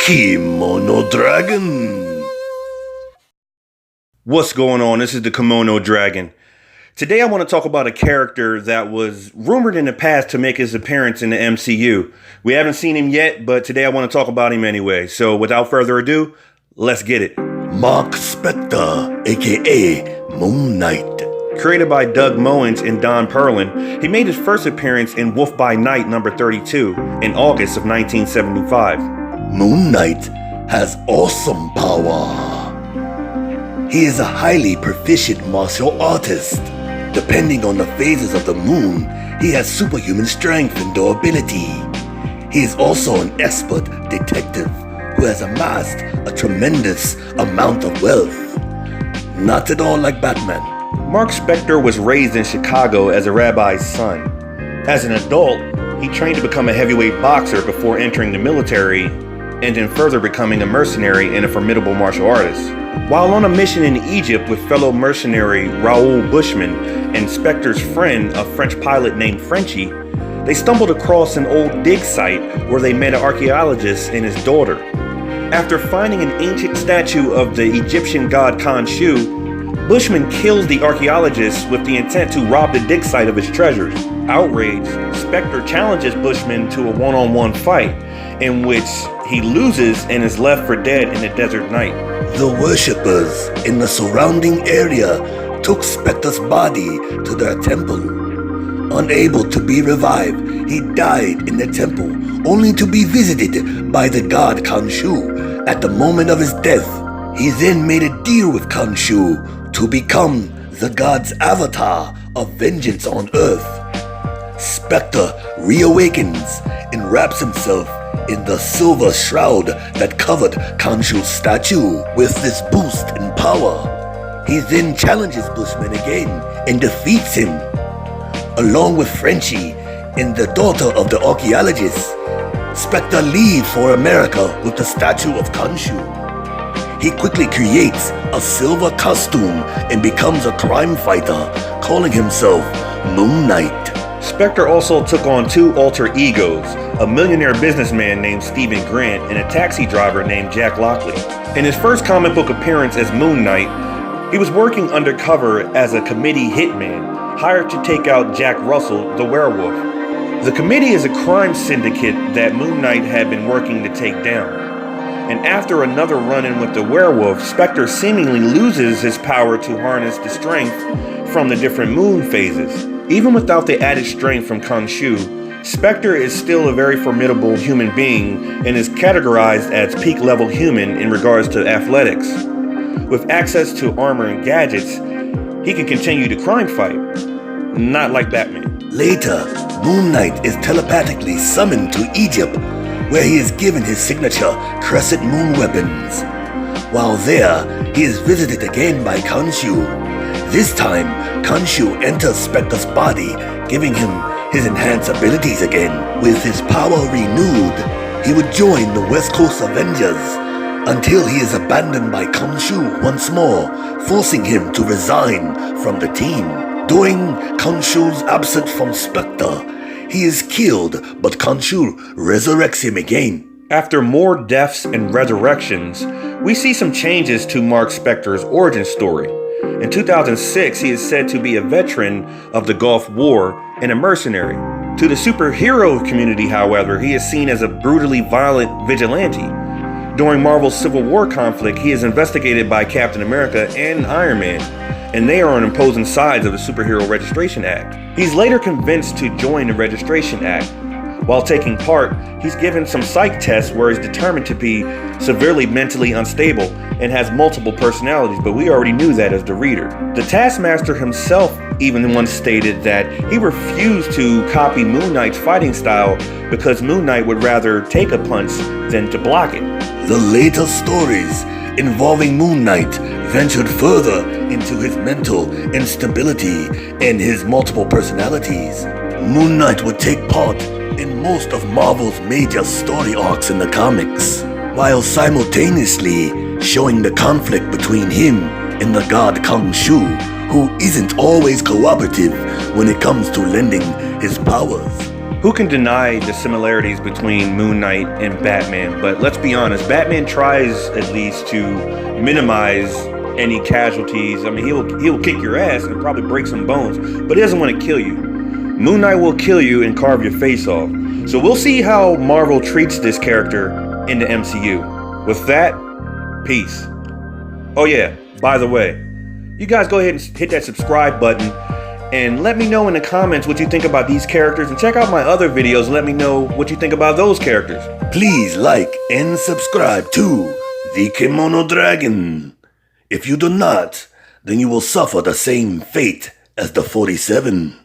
Kimono Dragon. What's going on? This is the Kimono Dragon. Today I want to talk about a character that was rumored in the past to make his appearance in the MCU. We haven't seen him yet, but today I want to talk about him anyway. So without further ado, let's get it. Marc Spector, aka Moon Knight. Created by Doug Moens and Don Perlin, he made his first appearance in Wolf by Night number 32 in August of 1975. Moon Knight has awesome power. He is a highly proficient martial artist. Depending on the phases of the moon, he has superhuman strength and durability. He is also an expert detective who has amassed a tremendous amount of wealth. Not at all like Batman. Marc Spector was raised in Chicago as a rabbi's son. As an adult, he trained to become a heavyweight boxer before entering the military and then further becoming a mercenary and a formidable martial artist. While on a mission in Egypt with fellow mercenary Raoul Bushman and Spector's friend, a French pilot named Frenchie, they stumbled across an old dig site where they met an archaeologist and his daughter. After finding an ancient statue of the Egyptian god Khonshu, Bushman kills the archaeologist with the intent to rob the dig site of his treasures. Outraged, Spector challenges Bushman to a one-on-one fight, in which he loses and is left for dead in the desert night. The worshippers in the surrounding area took Spector's body to their temple. Unable to be revived, he died in the temple, only to be visited by the god Khonshu at the moment of his death. He then made a deal with Khonshu to become the god's avatar of vengeance on Earth. Spector reawakens and wraps himself in the silver shroud that covered Khonshu's statue. With this boost in power, he then challenges Bushman again and defeats him. Along with Frenchie and the daughter of the archaeologist, Spector leaves for America with the statue of Khonshu. He quickly creates a silver costume and becomes a crime fighter, calling himself Moon Knight. Spector also took on two alter egos, a millionaire businessman named Stephen Grant and a taxi driver named Jack Lockley. In his first comic book appearance as Moon Knight, he was working undercover as a committee hitman, hired to take out Jack Russell, the werewolf. The committee is a crime syndicate that Moon Knight had been working to take down. And after another run-in with the werewolf, Spector seemingly loses his power to harness the strength from the different moon phases. Even without the added strength from Khonshu, Spector is still a very formidable human being and is categorized as peak-level human in regards to athletics. With access to armor and gadgets, he can continue to crime fight. Not like Batman. Later, Moon Knight is telepathically summoned to Egypt, where he is given his signature crescent moon weapons. While there, he is visited again by Khonshu. This time, Khonshu enters Spector's body, giving him his enhanced abilities again. With his power renewed, he would join the West Coast Avengers until he is abandoned by Khonshu once more, forcing him to resign from the team. During Khonshu's absence from Spector, he is killed, but Khonshu resurrects him again. After more deaths and resurrections, we see some changes to Marc Spector's origin story. In 2006, he is said to be a veteran of the Gulf War and a mercenary. To the superhero community, however, he is seen as a brutally violent vigilante. During Marvel's Civil War conflict, he is investigated by Captain America and Iron Man, and they are on opposing sides of the Superhero Registration Act. He's later convinced to join the Registration Act. While taking part, he's given some psych tests where he's determined to be severely mentally unstable and has multiple personalities, but we already knew that as the reader. The Taskmaster himself even once stated that he refused to copy Moon Knight's fighting style because Moon Knight would rather take a punch than to block it. The later stories involving Moon Knight ventured further into his mental instability and his multiple personalities. Moon Knight would take part in most of Marvel's major story arcs in the comics, while simultaneously showing the conflict between him and the god Khonshu, who isn't always cooperative when it comes to lending his powers. Who can deny the similarities between Moon Knight and Batman? But let's be honest, Batman tries at least to minimize any casualties. I mean, he'll kick your ass and probably break some bones, but he doesn't want to kill you. Moon Knight will kill you and carve your face off. So we'll see how Marvel treats this character in the MCU. With that, peace. Oh yeah, by the way, you guys go ahead and hit that subscribe button and let me know in the comments what you think about these characters, and check out my other videos and let me know what you think about those characters. Please like and subscribe to the Kimono Dragon. If you do not, then you will suffer the same fate as the 47.